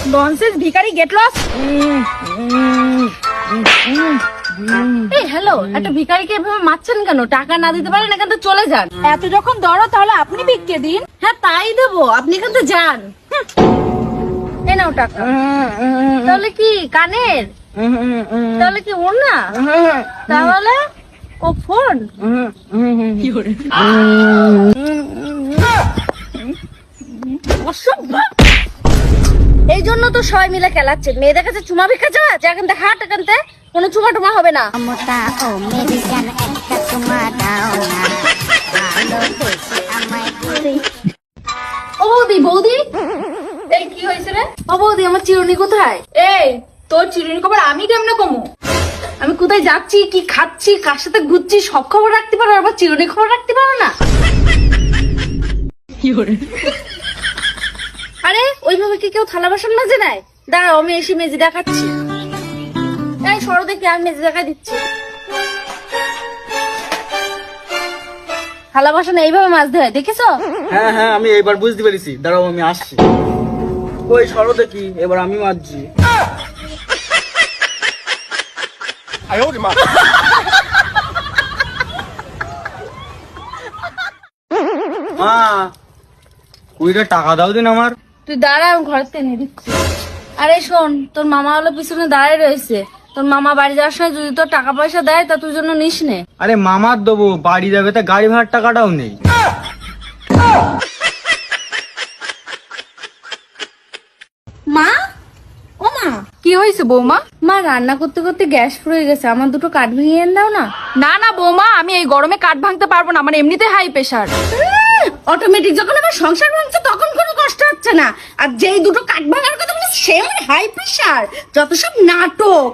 Nonsense ভিখারি get lost. এই hello, একটা ভিখারিকে এভাবে মারছেন কেন? টাকা না দিতে পারেন এখান থেকে চলে যান। এত যখন দরদ তাহলে আপনি ভিক্ষে দিন। হ্যাঁ তাই দেবো, আপনি এখান থেকে যান। এই নাও টাকা। তাহলে কি কানের? তাহলে কি ওর না? তাহলে ও ফোন? অসভ্য। এই জন্য তো সবাই মিলে খেলাচ্ছে, মেয়েদের কাছে চুমা ভিক্ষা চাওয়া, যে এখান থেকে হাট, এখান থেকে কোনো চুমা টুমা হবে না। ও বৌদি, বৌদি এই কি হয়েছে রে? ও বৌদি, আমার চিরুনি কোথায়? এই তোর চিরুনি খবর আমি কেমনে কমু? আমি কোথায় যাচ্ছি, কি খাচ্ছি, কার সাথে ঘুরছি সব খবর রাখতে পারো, আবার চিরুনি খবর রাখতে পারো না? আরে ওইভাবে কি কেউ থালা বাসন মাজে নেয়? দাঁড়াও আমি এসে মেজে দেখাচ্ছি। এই সরো দেখি, আমি মেজে দেখা দিচ্ছি। থালা বাসন এইভাবে মাজতে হয়, দেখেছো? হ্যাঁ হ্যাঁ, আমি এইবার বুঝতে পেরেছি, দাঁড়াও আমি আসছি। ওই সরো দেখি, এবার আমি মাজছি। মা, কুড়িটা টাকা দাও দিন আমার। তুই দাঁড়া, আমি ঘর থেকে নিয়ে দিচ্ছি। আরে শোন, তোর মামা হলো পিছনে দাঁড়ায় রয়েছে, তোর মামা বাড়ি যাওয়ার সময় যদি তোর টাকা পয়সা দেয় তা তুই জন্য নিস নে। আরে মামার দেবো, বাড়ি যাবে তা গাড়ি ভাড়ার টাকাটাও নেই। মা, ও মা, কি হয়েছে বৌমা? মা রান্না করতে করতে গ্যাস ফুরিয়ে গেছে, আমার দুটো কাঠ ভেঙে এনে দাও না। না না বৌমা, আমি এই গরমে কাঠ ভাঙতে পারবো না, আমার এমনিতে হাই প্রেশার। অটোমেটিক যখন আমার সংসার ভাঙছে তখন কোনো কষ্ট হচ্ছে না, আর যেই দুটো কাঠ ভাঙার কথা বলে সে হাই প্রেশার, যত সব নাটক।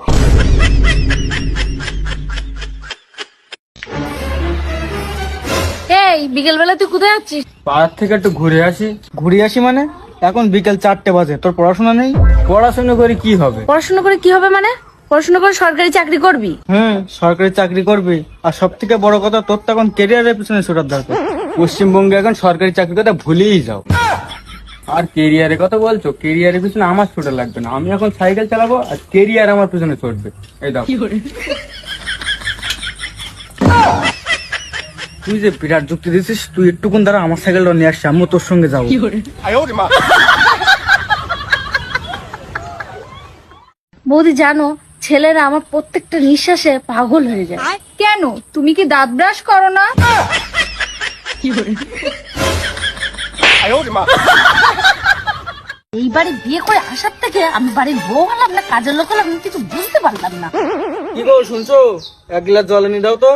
এই বিকেল বেলা তুই কোথায় যাচ্ছিস? পাড়ার থেকে একটু ঘুরে আসি। ঘুরে আসি মানে? এখন বিকেল 4টে বাজে, তোর পড়াশোনা নেই? পড়াশোনা করে কি হবে? পড়াশোনা করে কি হবে মানে? পড়াশোনা করে সরকারি চাকরি করবি? সরকারি চাকরি করবি, আর সব থেকে বড় কথা তোর তো এখন কেরিয়ারের পিছনে ছোটার দরকার। পশ্চিমবঙ্গে এখন সরকারি চাকরির কথা ভুলেই যাও। আর কেরিয়ারের কথা বলছো, কেরিয়ারের পিছনে আমার ছোটা লাগবে না, আমি এখন সাইকেল চালাবো আর কেরিয়ার আমার পিছনে চড়বে। এই দাও। তুই যে বিরাট যুক্তি দিচ্ছিস, তুই একটুকুন দ্বারা আমার সাইকেলটা নিয়ে আসছি, আমিও তোর সঙ্গে যাবো। বৌদি জানো, ছেলেরা আমার প্রত্যেকটা নিঃশ্বাসে পাগল হয়ে যায়। কেন, তুমি কি দাঁত ব্রাশ করো না? এই বাড়ি বিয়ে করে আসার থেকে আমি বাড়ির বউ হলাম না কাজের লোক হলাম, আমি কিছু বুঝতে পারলাম না। কি গো শুনছো, এক গ্লাস জল এনে দাও তো।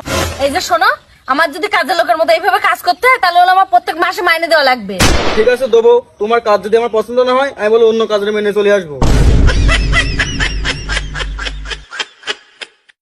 এই যে শোনো, আমার যদি কাজের লোকের মতো এইভাবে কাজ করতে হয় তাহলে হলো আমার প্রত্যেক মাসে মাইনে দেওয়া লাগবে। ঠিক আছে দেবো, তোমার কাজ যদি আমার পছন্দ না হয় আমি বলো অন্য কাজের মেনে চলে আসবো।